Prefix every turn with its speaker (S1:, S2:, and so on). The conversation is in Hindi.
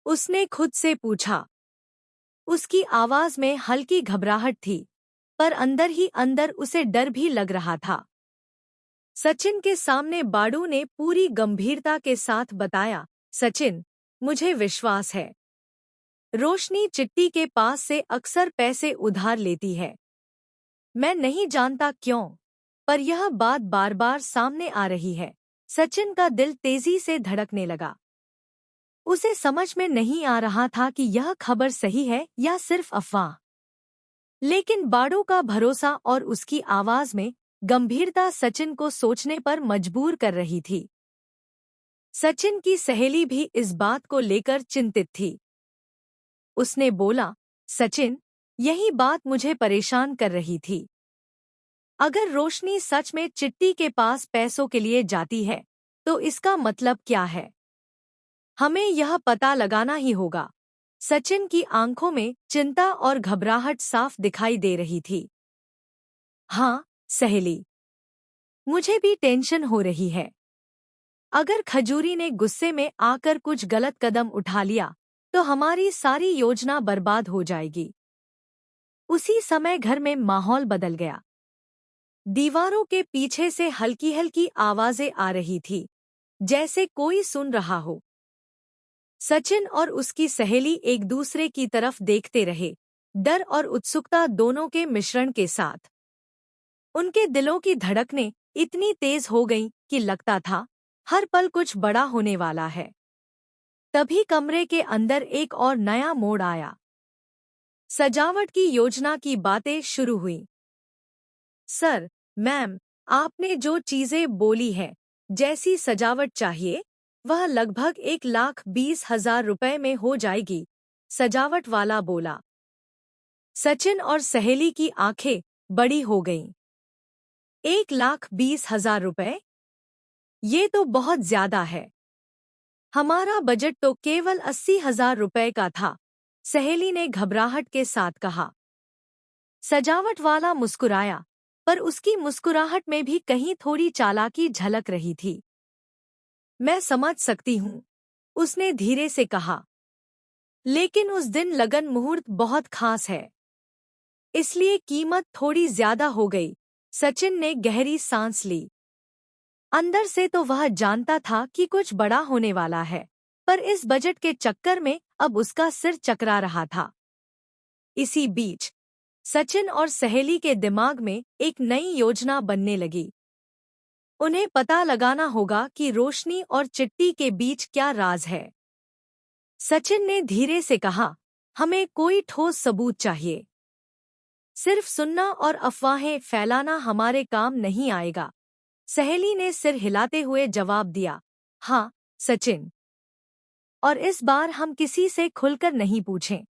S1: उसने खुद से पूछा। उसकी आवाज में हल्की घबराहट थी, पर अंदर ही अंदर उसे डर भी लग रहा था। सचिन के सामने बाडू ने पूरी गंभीरता के साथ बताया, सचिन, मुझे विश्वास है। रोशनी चिट्टी के पास से अक्सर पैसे उधार लेती है। मैं नहीं जानता क्यों, पर यह बात बार बार सामने आ रही है। सचिन का दिल तेजी से धड़कने लगा। उसे समझ में नहीं आ रहा था कि यह खबर सही है या सिर्फ अफवाह। लेकिन बाडू का भरोसा और उसकी आवाज में गंभीरता सचिन को सोचने पर मजबूर कर रही थी। सचिन की सहेली भी इस बात को लेकर चिंतित थी। उसने बोला, सचिन, यही बात मुझे परेशान कर रही थी। अगर रोशनी सच में चिट्टी के पास पैसों के लिए जाती है, तो इसका मतलब क्या है? हमें यह पता लगाना ही होगा। सचिन की आंखों में चिंता और घबराहट साफ दिखाई दे रही थी। हाँ, सहेली, मुझे भी टेंशन हो रही है। अगर खजूरी ने गुस्से में आकर कुछ गलत कदम उठा लिया, तो हमारी सारी योजना बर्बाद हो जाएगी। उसी समय घर में माहौल बदल गया। दीवारों के पीछे से हल्की हल्की आवाजें आ रही थी, जैसे कोई सुन रहा हो। सचिन और उसकी सहेली एक दूसरे की तरफ देखते रहे, डर और उत्सुकता दोनों के मिश्रण के साथ। उनके दिलों की धड़कनें इतनी तेज हो गईं कि लगता था हर पल कुछ बड़ा होने वाला है। तभी कमरे के अंदर एक और नया मोड़ आया। सजावट की योजना की बातें शुरू हुईं। सर, मैम, आपने जो चीजें बोली हैं, जैसी सजावट चाहिए, वह लगभग 1,20,000 रुपए में हो जाएगी, सजावट वाला बोला। सचिन और सहेली की आंखें बड़ी हो गईं। 1,20,000 रुपए? ये तो बहुत ज्यादा है। हमारा बजट तो केवल 80,000 रुपए का था, सहेली ने घबराहट के साथ कहा। सजावट वाला मुस्कुराया, पर उसकी मुस्कुराहट में भी कहीं थोड़ी चालाकी झलक रही थी। मैं समझ सकती हूँ, उसने धीरे से कहा। लेकिन उस दिन लगन मुहूर्त बहुत खास है, इसलिए कीमत थोड़ी ज्यादा हो गई। सचिन ने गहरी सांस ली। अंदर से तो वह जानता था कि कुछ बड़ा होने वाला है, पर इस बजट के चक्कर में अब उसका सिर चकरा रहा था। इसी बीच सचिन और सहेली के दिमाग में एक नई योजना बनने लगी। उन्हें पता लगाना होगा कि रोशनी और चिट्टी के बीच क्या राज है। सचिन ने धीरे से कहा, हमें कोई ठोस सबूत चाहिए। सिर्फ सुनना और अफवाहें फैलाना हमारे काम नहीं आएगा। सहेली ने सिर हिलाते हुए जवाब दिया, हाँ, सचिन। और इस बार हम किसी से खुलकर नहीं पूछें।